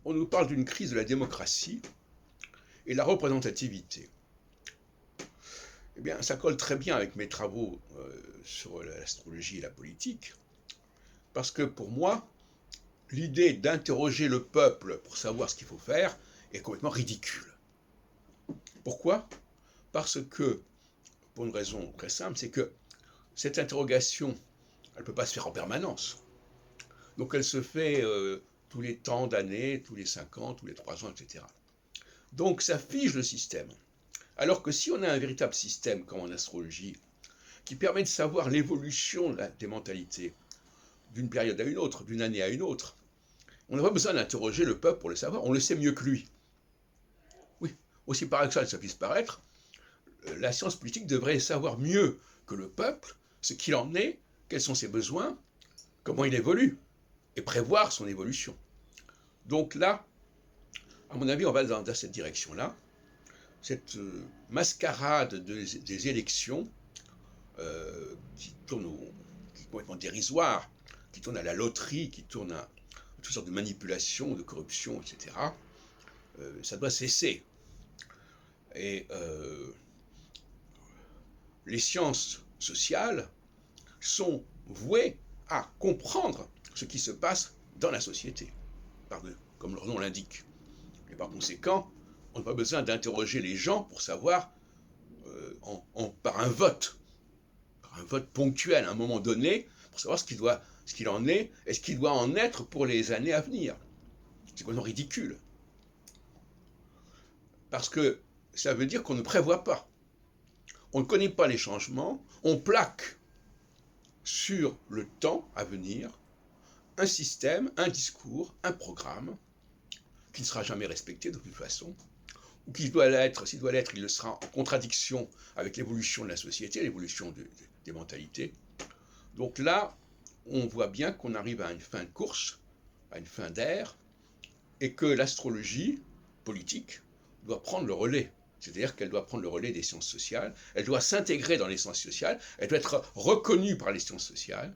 on nous parle d'une crise de la démocratie et la représentativité. Eh bien, ça colle très bien avec mes travaux sur l'astrologie et la politique, parce que pour moi, l'idée d'interroger le peuple pour savoir ce qu'il faut faire est complètement ridicule. Pourquoi? Parce que, pour une raison très simple, c'est que cette interrogation, elle ne peut pas se faire en permanence. Donc elle se fait tous les temps d'années, tous les 5 ans, tous les 3 ans, etc. Donc ça fige le système. Alors que si on a un véritable système, comme en astrologie, qui permet de savoir l'évolution des mentalités d'une période à une autre, d'une année à une autre, on n'a pas besoin d'interroger le peuple pour le savoir, on le sait mieux que lui. Oui, aussi paradoxal que ça puisse paraître, la science politique devrait savoir mieux que le peuple ce qu'il en est, quels sont ses besoins, comment il évolue, et prévoir son évolution. Donc là, à mon avis, on va dans cette direction-là. Cette mascarade des élections qui est complètement dérisoire, qui tourne à la loterie, qui tourne à toutes sortes de manipulations, de corruption, etc., ça doit cesser. Et les sciences sociales sont vouées à comprendre ce qui se passe dans la société, comme leur nom l'indique. Et par conséquent, on n'a pas besoin d'interroger les gens pour savoir, par un vote ponctuel à un moment donné, pour savoir ce qu'il en est et ce qu'il doit en être pour les années à venir. C'est complètement ridicule. Parce que ça veut dire qu'on ne prévoit pas. On ne connaît pas les changements, on plaque sur le temps à venir un système, un discours, un programme qui ne sera jamais respecté de toute façon, ou qui doit l'être, s'il doit l'être, il le sera en contradiction avec l'évolution de la société, l'évolution des mentalités. Donc là, on voit bien qu'on arrive à une fin de course, à une fin d'ère, et que l'astrologie politique doit prendre le relais. C'est-à-dire qu'elle doit prendre le relais des sciences sociales, elle doit s'intégrer dans les sciences sociales, elle doit être reconnue par les sciences sociales,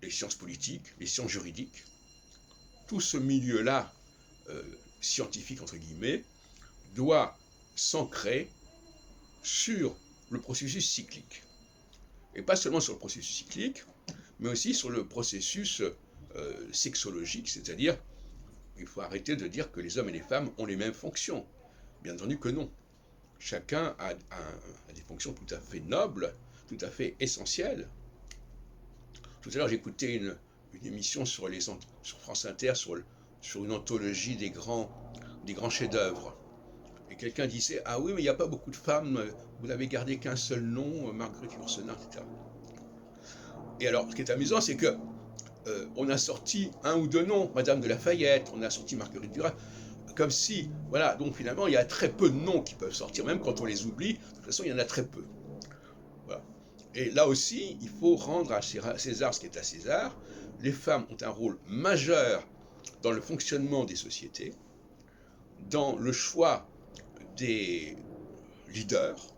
les sciences politiques, les sciences juridiques. Tout ce milieu-là, scientifique entre guillemets, doit s'ancrer sur le processus cyclique. Et pas seulement sur le processus cyclique, mais aussi sur le processus sexologique, c'est-à-dire il faut arrêter de dire que les hommes et les femmes ont les mêmes fonctions. Bien entendu que non. Chacun a des fonctions tout à fait nobles, tout à fait essentielles. Tout à l'heure, j'écoutais une émission sur France Inter sur une anthologie des grands chefs-d'œuvre. Et quelqu'un disait « Ah oui, mais il n'y a pas beaucoup de femmes, vous n'avez gardé qu'un seul nom, Marguerite Yourcenar, etc. » Et alors, ce qui est amusant, c'est que on a sorti un ou deux noms, Madame de Lafayette, on a sorti Marguerite Duras, comme si, voilà, donc finalement, il y a très peu de noms qui peuvent sortir, même quand on les oublie, de toute façon, il y en a très peu. Voilà. Et là aussi, il faut rendre à César ce qui est à César. Les femmes ont un rôle majeur dans le fonctionnement des sociétés, dans le choix des leaders,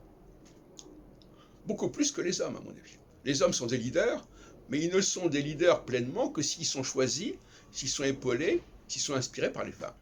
beaucoup plus que les hommes, à mon avis. Les hommes sont des leaders, mais ils ne sont des leaders pleinement que s'ils sont choisis, s'ils sont épaulés, s'ils sont inspirés par les femmes.